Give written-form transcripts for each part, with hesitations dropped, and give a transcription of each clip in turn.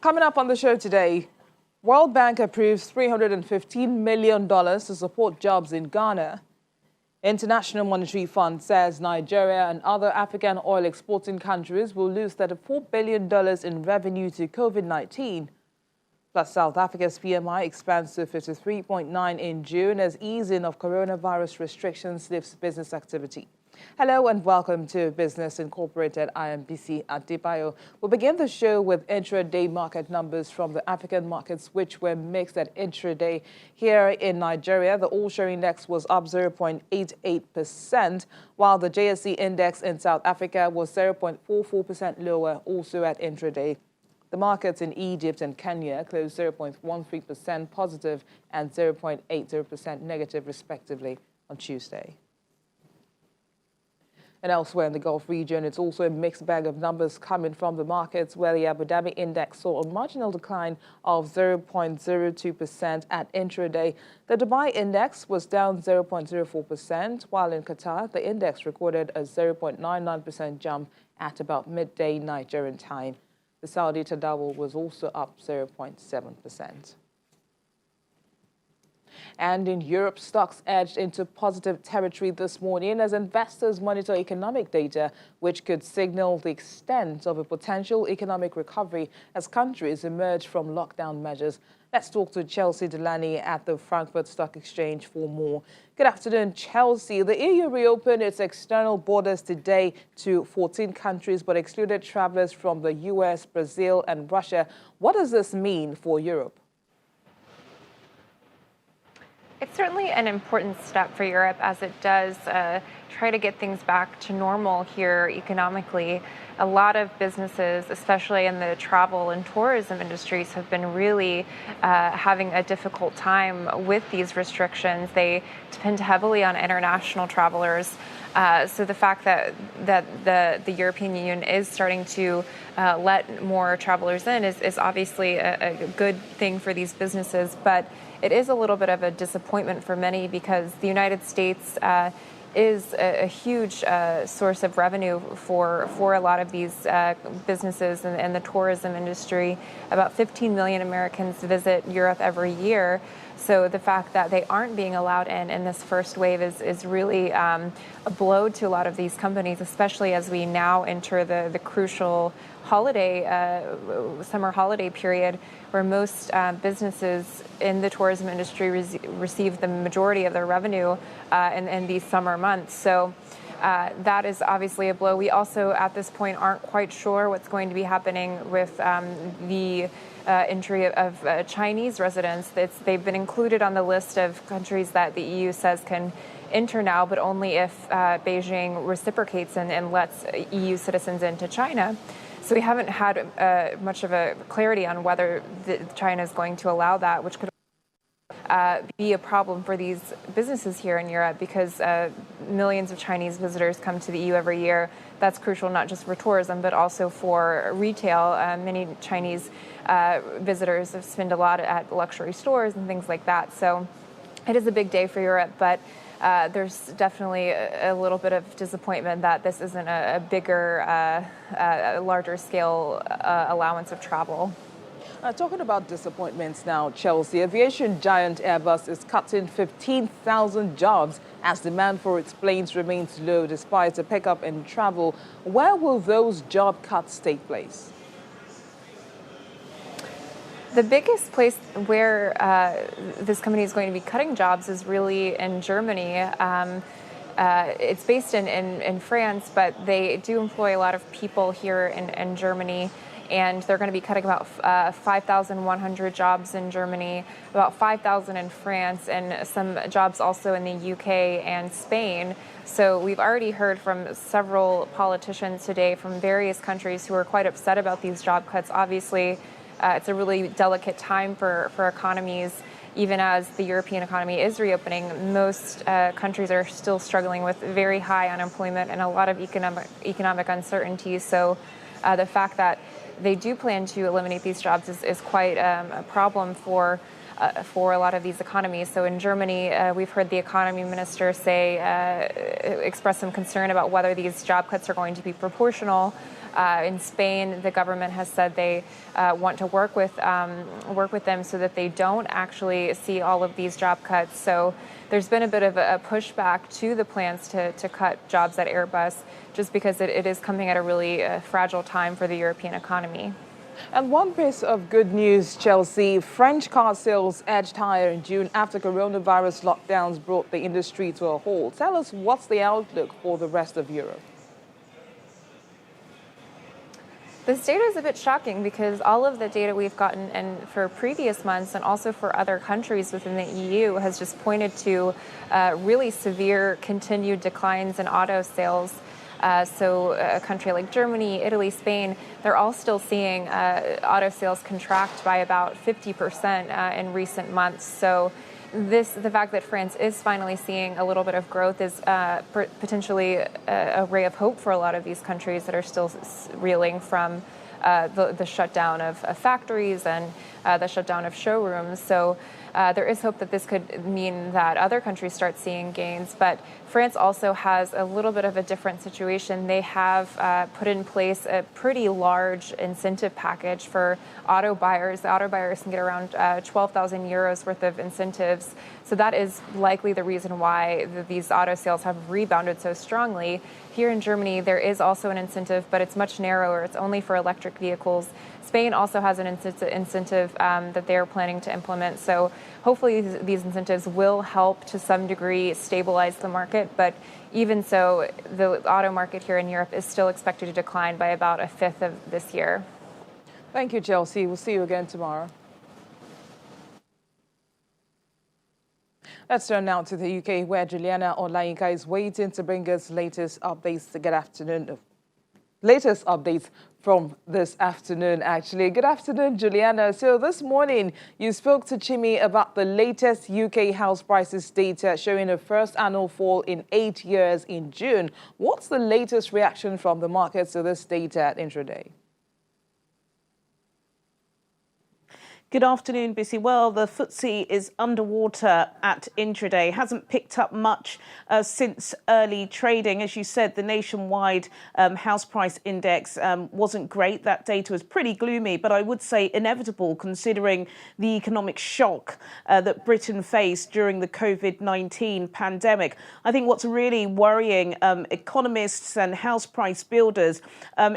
Coming up on the show today, World Bank approves $315 million to support jobs in Ghana. International Monetary Fund says Nigeria and other African oil exporting countries will lose $34 billion in revenue to COVID-19. Plus, South Africa's PMI expands to 53.9 in June as easing of coronavirus restrictions lifts business activity. Hello and welcome to Business Incorporated. I am BC Adebayo. We'll begin the show with intraday market numbers from the African markets, which were mixed at intraday. Here in Nigeria, the all-share index was up 0.88%, while the JSE index in South Africa was 0.44% lower, also at intraday. The markets in Egypt and Kenya closed 0.13% positive and 0.80% negative, respectively, on Tuesday. And elsewhere in the Gulf region, it's also a mixed bag of numbers coming from the markets, where the Abu Dhabi index saw a marginal decline of 0.02% at intraday. The Dubai index was down 0.04%, while in Qatar, the index recorded a 0.99% jump at about midday Nigerian time. The Saudi Tadawul was also up 0.7%. And in Europe, stocks edged into positive territory this morning as investors monitor economic data, which could signal the extent of a potential economic recovery as countries emerge from lockdown measures. Let's talk to Chelsea Delany at the Frankfurt Stock Exchange for more. Good afternoon, Chelsea. The EU reopened its external borders today to 14 countries, but excluded travelers from the US, Brazil, and Russia. What does this mean for Europe? It's certainly an important step for Europe as it does try to get things back to normal here economically. A lot of businesses, especially in the travel and tourism industries, have been really having a difficult time with these restrictions. They depend heavily on international travelers. So the fact that the European Union is starting to let more travelers in is obviously a good thing for these businesses, but it is a little bit of a disappointment for many because the United States is a huge source of revenue for a lot of these businesses and the tourism industry. About 15 million Americans visit Europe every year. So the fact that they aren't being allowed in this first wave is really a blow to a lot of these companies, especially as we now enter the crucial summer holiday period, where most businesses in the tourism industry receive the majority of their revenue in these summer months. So that is obviously a blow. We also, at this point, aren't quite sure what's going to be happening with the entry of Chinese residents. They've been included on the list of countries that the EU says can enter now, but only if Beijing reciprocates and lets EU citizens into China. So we haven't had much of a clarity on whether China is going to allow that, which could be a problem for these businesses here in Europe because millions of Chinese visitors come to the EU every year. That's crucial not just for tourism, but also for retail. Many Chinese visitors spend a lot at luxury stores and things like that. So it is a big day for Europe, but there's definitely a little bit of disappointment that this isn't a bigger, larger scale allowance of travel. Talking about disappointments now, Chelsea, aviation giant Airbus is cutting 15,000 jobs as demand for its planes remains low despite a pickup in travel. Where will those job cuts take place? The biggest place where this company is going to be cutting jobs is really in Germany. It's based in France, but they do employ a lot of people here in Germany. And they're going to be cutting about 5,100 jobs in Germany, about 5,000 in France, and some jobs also in the UK and Spain. So we've already heard from several politicians today from various countries who are quite upset about these job cuts. Obviously, it's a really delicate time for economies. Even as the European economy is reopening, most countries are still struggling with very high unemployment and a lot of economic uncertainty. So the fact that they do plan to eliminate these jobs is quite a problem for for a lot of these economies. So in Germany, we've heard the economy minister express some concern about whether these job cuts are going to be proportional. In Spain, the government has said they want to work with them so that they don't actually see all of these job cuts. So there's been a bit of a pushback to the plans to cut jobs at Airbus, just because it is coming at a really fragile time for the European economy. And one piece of good news, Chelsea, French car sales edged higher in June after coronavirus lockdowns brought the industry to a halt. Tell us, what's the outlook for the rest of Europe? This data is a bit shocking because all of the data we've gotten and for previous months and also for other countries within the EU has just pointed to really severe continued declines in auto sales. So a country like Germany, Italy, Spain, they're all still seeing auto sales contract by about 50% in recent months. So the fact that France is finally seeing a little bit of growth is potentially a ray of hope for a lot of these countries that are still reeling from the shutdown of factories and the shutdown of showrooms. So there is hope that this could mean that other countries start seeing gains. But France also has a little bit of a different situation. They have put in place a pretty large incentive package for auto buyers. The auto buyers can get around 12,000 euros worth of incentives. So that is likely the reason why these auto sales have rebounded so strongly. Here in Germany, there is also an incentive, but it's much narrower. It's only for electric vehicles. Spain also has an incentive that they are planning to implement. So hopefully these incentives will help to some degree stabilize the market. But even so, the auto market here in Europe is still expected to decline by about a fifth of this year. Thank you, Chelsea. We'll see you again tomorrow. Let's turn now to the UK, where Juliana Olayinka is waiting to bring us latest updates. Good afternoon. Latest updates from this afternoon, actually. Good afternoon, Juliana. So this morning, you spoke to Chimi about the latest UK house prices data showing a first annual fall in 8 years in June. What's the latest reaction from the markets to this data at intraday? Good afternoon, Bissy. Well, the FTSE is underwater at intraday. Hasn't picked up much since early trading. As you said, the nationwide house price index wasn't great. That data was pretty gloomy, but I would say inevitable considering the economic shock that Britain faced during the COVID-19 pandemic. I think what's really worrying economists and house price builders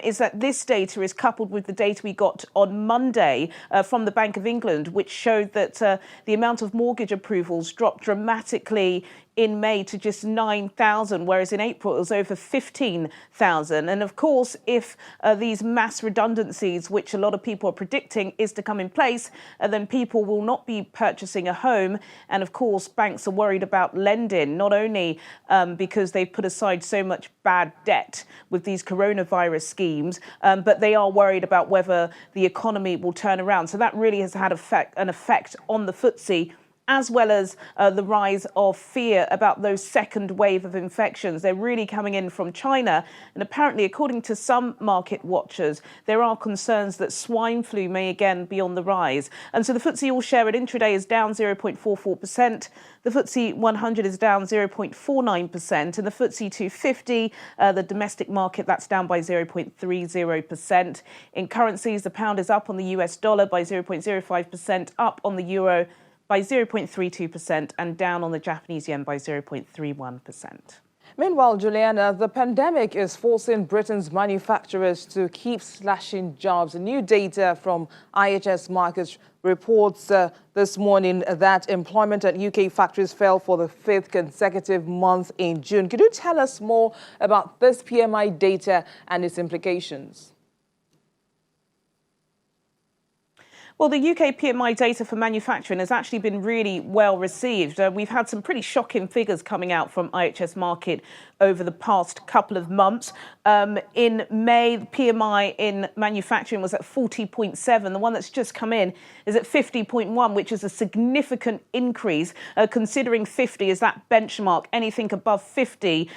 is that this data is coupled with the data we got on Monday from the Bank of England, which showed that the amount of mortgage approvals dropped dramatically in May to just 9,000, whereas in April it was over 15,000. And of course, if these mass redundancies, which a lot of people are predicting is to come in place, then people will not be purchasing a home. And of course, banks are worried about lending, not only because they've put aside so much bad debt with these coronavirus schemes, but they are worried about whether the economy will turn around. So that really has had an effect on the FTSE, as well as the rise of fear about those second wave of infections. They're really coming in from China. And apparently, according to some market watchers, there are concerns that swine flu may again be on the rise. And so the FTSE All-Share at intraday is down 0.44%. The FTSE 100 is down 0.49%. And the FTSE 250, the domestic market, that's down by 0.30%. In currencies, the pound is up on the US dollar by 0.05%, up on the euro by 0.32% and down on the Japanese yen by 0.31%. Meanwhile, Juliana, the pandemic is forcing Britain's manufacturers to keep slashing jobs. New data from IHS Markit reports this morning that employment at UK factories fell for the 5th consecutive month in June. Could you tell us more about this PMI data and its implications? Well, the UK PMI data for manufacturing has actually been really well received. We've had some pretty shocking figures coming out from IHS Markit over the past couple of months. In May, the PMI in manufacturing was at 40.7. The one that's just come in is at 50.1, which is a significant increase, considering 50 is that benchmark. Anything above 50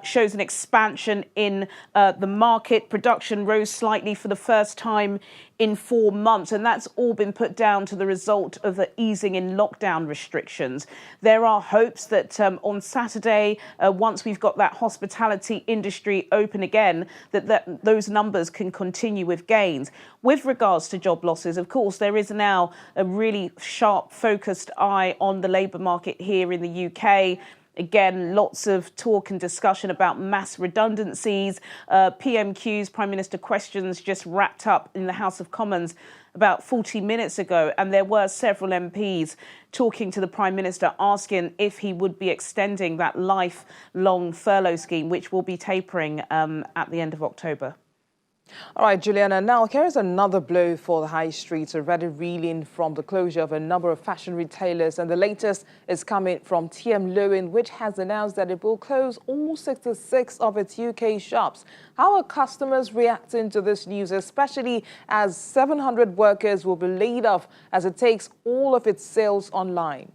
shows an expansion in the market. Production rose slightly for the first time in 4 months, and that's all been put down to the result of the easing in lockdown restrictions. There are hopes that on Saturday, once we've got that hospitality industry open again, that those numbers can continue with gains. With regards to job losses, of course, there is now a really sharp, focused eye on the labour market here in the UK. Again, lots of talk and discussion about mass redundancies. PMQ's Prime Minister Questions just wrapped up in the House of Commons about 40 minutes ago, and there were several MPs talking to the Prime Minister asking if he would be extending that lifelong furlough scheme, which will be tapering at the end of October. All right, Juliana, now here's another blow for the high streets, already reeling from the closure of a number of fashion retailers. And the latest is coming from TM Lewin, which has announced that it will close all 66 of its UK shops. How are customers reacting to this news, especially as 700 workers will be laid off as it takes all of its sales online?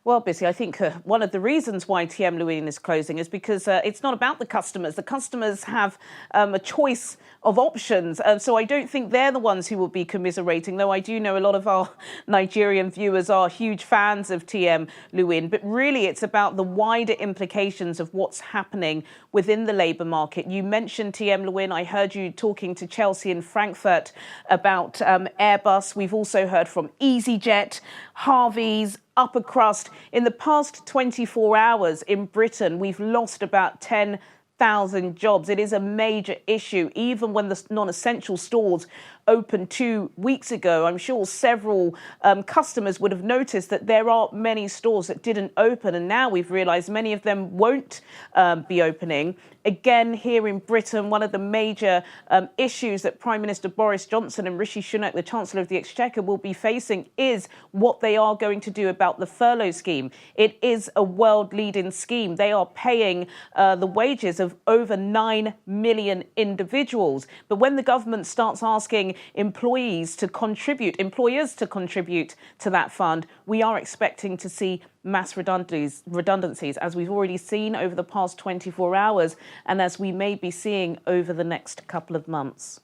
Well, Bissy, I think one of the reasons why TM Lewin is closing is because it's not about the customers. The customers have a choice of options. So I don't think they're the ones who will be commiserating, though I do know a lot of our Nigerian viewers are huge fans of TM Lewin. But really, it's about the wider implications of what's happening within the labour market. You mentioned TM Lewin. I heard you talking to Chelsea in Frankfurt about Airbus. We've also heard from EasyJet, Harvey's, Upper Crust. In the past 24 hours in Britain, we've lost about 10,000 jobs. It is a major issue, even when the non-essential stores opened 2 weeks ago. I'm sure several customers would have noticed that there are many stores that didn't open, and now we've realised many of them won't be opening. Again, here in Britain, one of the major issues that Prime Minister Boris Johnson and Rishi Sunak, the Chancellor of the Exchequer, will be facing is what they are going to do about the furlough scheme. It is a world-leading scheme. They are paying the wages of over 9 million individuals. But when the government starts asking employers to contribute to that fund, we are expecting to see mass redundancies, as we've already seen over the past 24 hours and as we may be seeing over the next couple of months.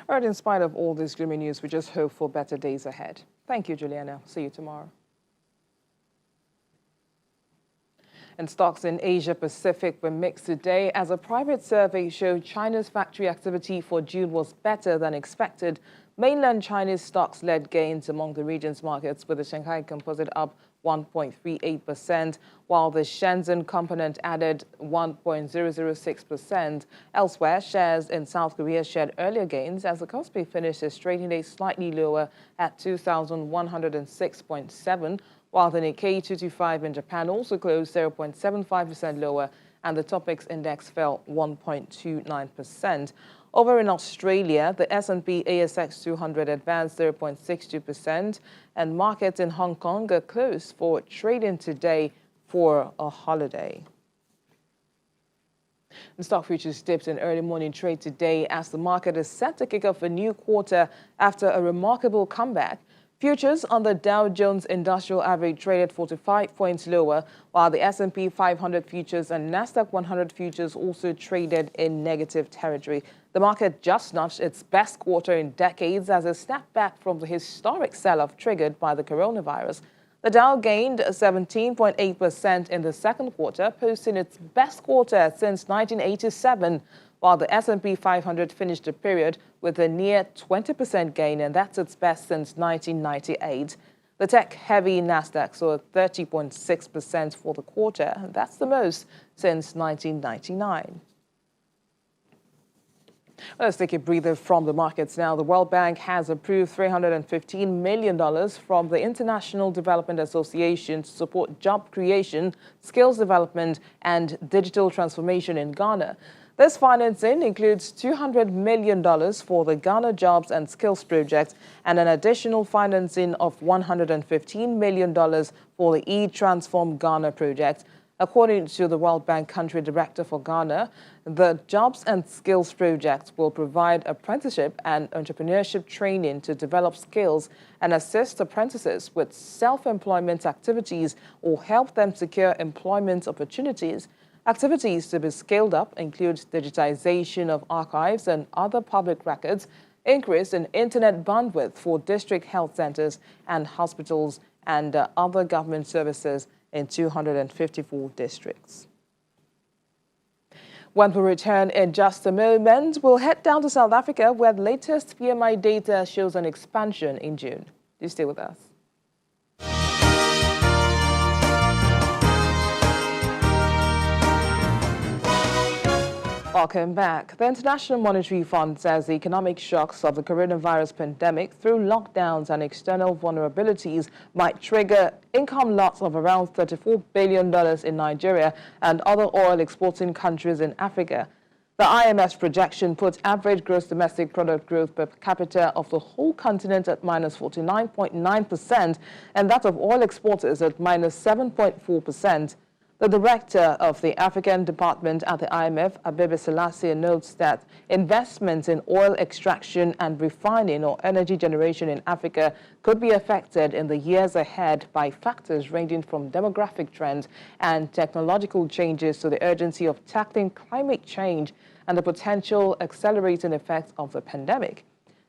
All right, in spite of all this gloomy news, we just hope for better days ahead. Thank you, Juliana. See you tomorrow. And stocks in Asia Pacific were mixed today as a private survey showed China's factory activity for June was better than expected. Mainland Chinese stocks led gains among the region's markets, with the Shanghai Composite up 1.38%, while the Shenzhen component added 1.006%. Elsewhere, shares in South Korea shared earlier gains as the Kospi finished its trading day slightly lower at 2,106.7, while the Nikkei 225 in Japan also closed 0.75% lower, and the Topix index fell 1.29%. Over in Australia, the S&P ASX 200 advanced 0.62%, and markets in Hong Kong are closed for trading today for a holiday. The stock futures dipped in early morning trade today as the market is set to kick off a new quarter after a remarkable comeback. Futures on the Dow Jones Industrial Average traded 45 points lower, while the S&P 500 futures and Nasdaq 100 futures also traded in negative territory. The market just notched its best quarter in decades as it snapped back from the historic sell-off triggered by the coronavirus. The Dow gained 17.8% in the second quarter, posting its best quarter since 1987. While the S&P 500 finished the period with a near 20% gain, and that's its best since 1998. The tech-heavy Nasdaq saw 30.6% for the quarter, and that's the most since 1999. Let's take a breather from the markets now. The World Bank has approved $315 million from the International Development Association to support job creation, skills development, and digital transformation in Ghana. This financing includes $200 million for the Ghana Jobs and Skills Project and an additional financing of $115 million for the e-Transform Ghana project. According to the World Bank Country Director for Ghana, the Jobs and Skills Project will provide apprenticeship and entrepreneurship training to develop skills and assist apprentices with self-employment activities or help them secure employment opportunities. Activities to be scaled up include digitization of archives and other public records, increase in internet bandwidth for district health centers and hospitals and other government services in 254 districts. When we return in just a moment, we'll head down to South Africa, where the latest PMI data shows an expansion in June. Do stay with us. Welcome back. The International Monetary Fund says the economic shocks of the coronavirus pandemic through lockdowns and external vulnerabilities might trigger income loss of around $34 billion in Nigeria and other oil exporting countries in Africa. The IMF's projection puts average gross domestic product growth per capita of the whole continent at minus 49.9% and that of oil exporters at minus 7.4%. The director of the African Department at the IMF, Abebe Selassie, notes that investments in oil extraction and refining or energy generation in Africa could be affected in the years ahead by factors ranging from demographic trends and technological changes to the urgency of tackling climate change and the potential accelerating effects of the pandemic.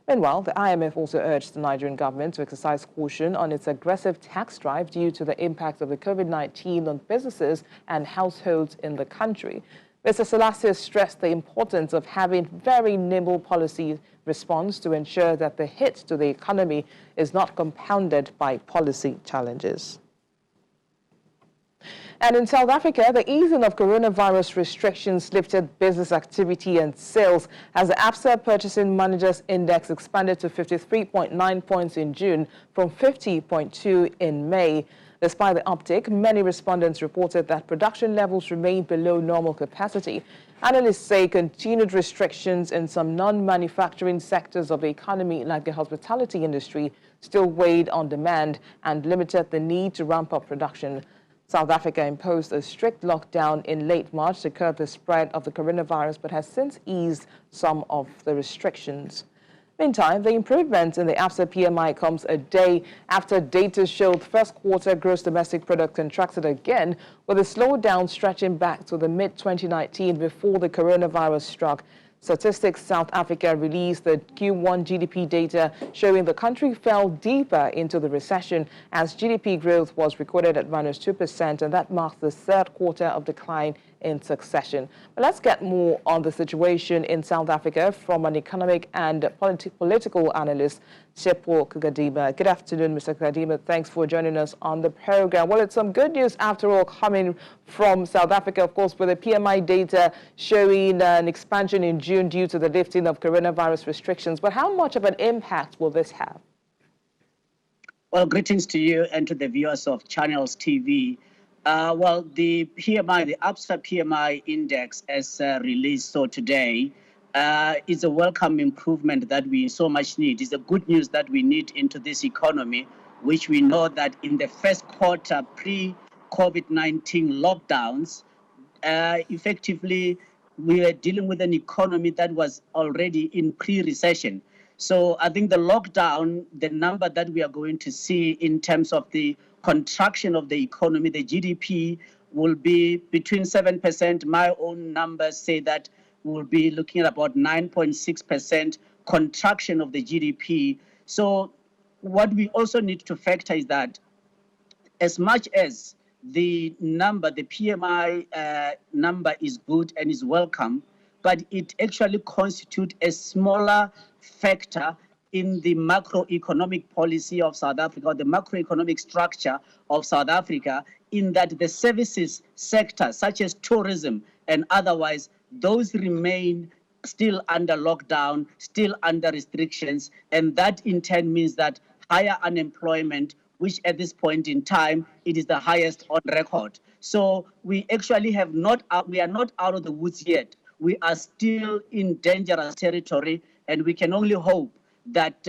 Meanwhile, the IMF also urged the Nigerian government to exercise caution on its aggressive tax drive due to the impact of the COVID-19 on businesses and households in the country. Mr. Selassie stressed the importance of having very nimble policy response to ensure that the hit to the economy is not compounded by policy challenges. And in South Africa, the easing of coronavirus restrictions lifted business activity and sales as the ABSA Purchasing Managers Index expanded to 53.9 points in June from 50.2 in May. Despite the uptick, many respondents reported that production levels remain below normal capacity. Analysts say continued restrictions in some non-manufacturing sectors of the economy, like the hospitality industry, still weighed on demand and limited the need to ramp up production. South Africa imposed a strict lockdown in late March to curb the spread of the coronavirus, but has since eased some of the restrictions. Meantime, the improvement in the ABSA PMI comes a day after data showed first quarter gross domestic product contracted again, with a slowdown stretching back to the mid-2019 before the coronavirus struck. Statistics South Africa released the Q1 GDP data showing the country fell deeper into the recession as GDP growth was recorded at minus 2%, and that marks the third quarter of decline in succession. But let's get more on the situation in South Africa from an economic and political analyst, Sepo Kugadima. Good afternoon, Mr. Kugadima. Thanks for joining us on the program. Well, it's some good news after all coming from South Africa, of course, with the PMI data showing an expansion in June due to the lifting of coronavirus restrictions. But how much of an impact will this have? Well, greetings to you and to the viewers of Channels TV. Well, the PMI, the ABSA PMI index, as released today, is a welcome improvement that we so much need. It's the good news that we need into this economy, which we know that in the first quarter pre-COVID-19 lockdowns, effectively, we were dealing with an economy that was already in pre-recession. So I think the lockdown, the number that we are going to see in terms of the contraction of the economy, the GDP will be between 7%. My own numbers say that we'll be looking at about 9.6% contraction of the GDP. So what we also need to factor is that as much as the number, the PMI number is good and is welcome, but it actually constitutes a smaller factor in the macroeconomic policy of South Africa, or the macroeconomic structure of South Africa, in that the services sector, such as tourism and otherwise, those remain still under lockdown, still under restrictions, and that in turn means that higher unemployment, which at this point in time, it is the highest on record. So we actually we are not out of the woods yet. We are still in dangerous territory, and we can only hope that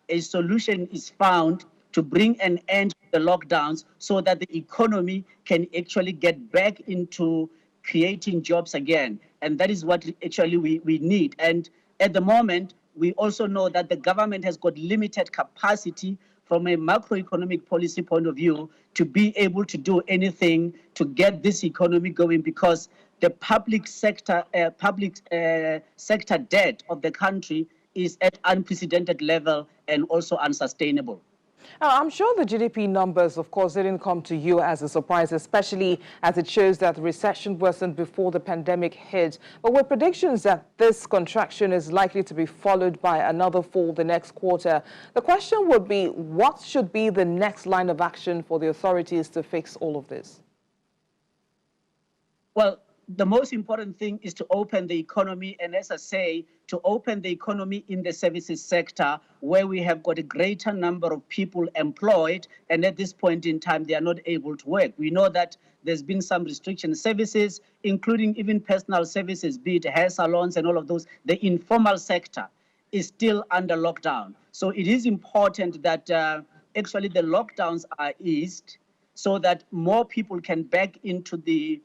a solution is found to bring an end to the lockdowns so that the economy can actually get back into creating jobs again. And that is what actually we need. And at the moment, we also know that the government has got limited capacity from a macroeconomic policy point of view to be able to do anything to get this economy going, because the public sector sector debt of the country is at unprecedented level and also unsustainable. I'm sure the GDP numbers, of course, didn't come to you as a surprise, especially as it shows that the recession worsened before the pandemic hit. But with predictions that this contraction is likely to be followed by another fall the next quarter, the question would be, what should be the next line of action for the authorities to fix all of this? Well, the most important thing is to open the economy, and as I say, to open the economy in the services sector where we have got a greater number of people employed, and at this point in time, they are not able to work. We know that there's been some restriction services, including even personal services, be it hair salons and all of those. The informal sector is still under lockdown. So it is important that actually the lockdowns are eased so that more people can back into the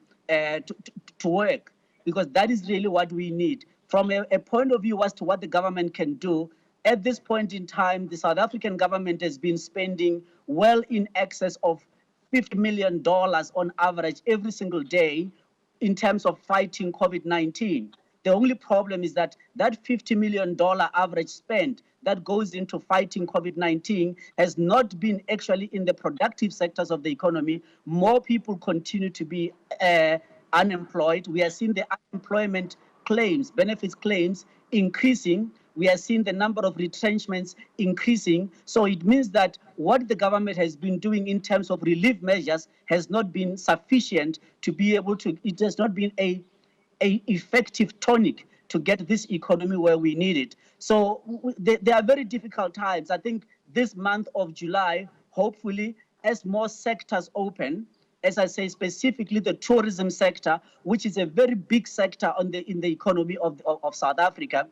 to work, because that is really what we need. From a point of view as to what the government can do, at this point in time, the South African government has been spending well in excess of $50 million on average every single day in terms of fighting COVID-19. The only problem is that that $50 million average spend that goes into fighting COVID-19 has not been actually in the productive sectors of the economy. More people continue to be unemployed. We are seeing the unemployment claims, benefits claims increasing. We are seeing the number of retrenchments increasing. So it means that what the government has been doing in terms of relief measures has not been sufficient to be able to, it has not been a effective tonic to get this economy where we need it. So they are very difficult times. I think this month of July, hopefully, as more sectors open, as I say, specifically the tourism sector, which is a very big sector in the economy of South Africa,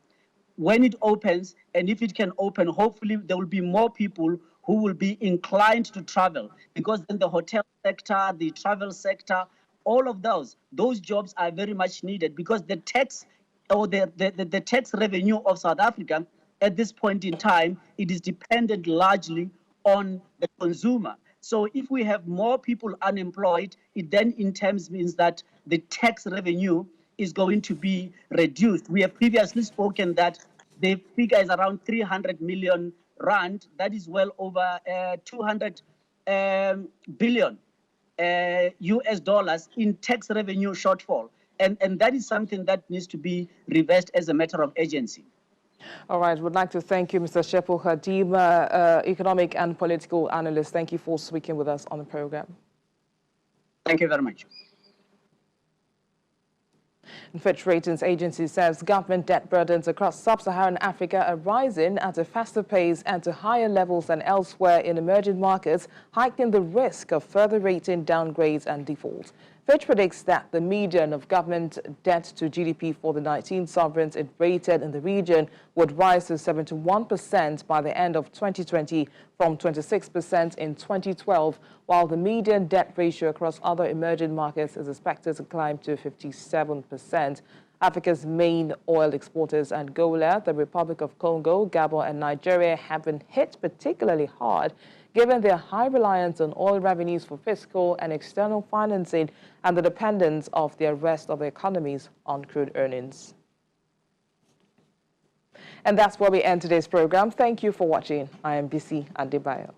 when it opens, and if it can open, hopefully there will be more people who will be inclined to travel, because then the hotel sector, the travel sector, all of those jobs are very much needed, because the tax or the tax revenue of South Africa at this point in time, it is dependent largely on the consumer. So if we have more people unemployed, it then in terms means that the tax revenue is going to be reduced. We have previously spoken that the figure is around 300 million rand. That is well over 200 billion US dollars in tax revenue shortfall. And that is something that needs to be reversed as a matter of urgency. All right, would like to thank you, Mr. Shepo Hadima, economic and political analyst. Thank you for speaking with us on the program. Thank you very much. Fitch Ratings Agency says government debt burdens across sub-Saharan Africa are rising at a faster pace and to higher levels than elsewhere in emerging markets, heightening the risk of further rating downgrades and default. Fitch predicts that the median of government debt to GDP for the 19 sovereigns it rated in the region would rise to 71% by the end of 2020 from 26% in 2012, while the median debt ratio across other emerging markets is expected to climb to 57%. Africa's main oil exporters, Angola, the Republic of Congo, Gabon, and Nigeria, have been hit particularly hard, given their high reliance on oil revenues for fiscal and external financing and the dependence of the rest of the economies on crude earnings. And that's where we end today's program. Thank you for watching. I am Bisi Adebayo.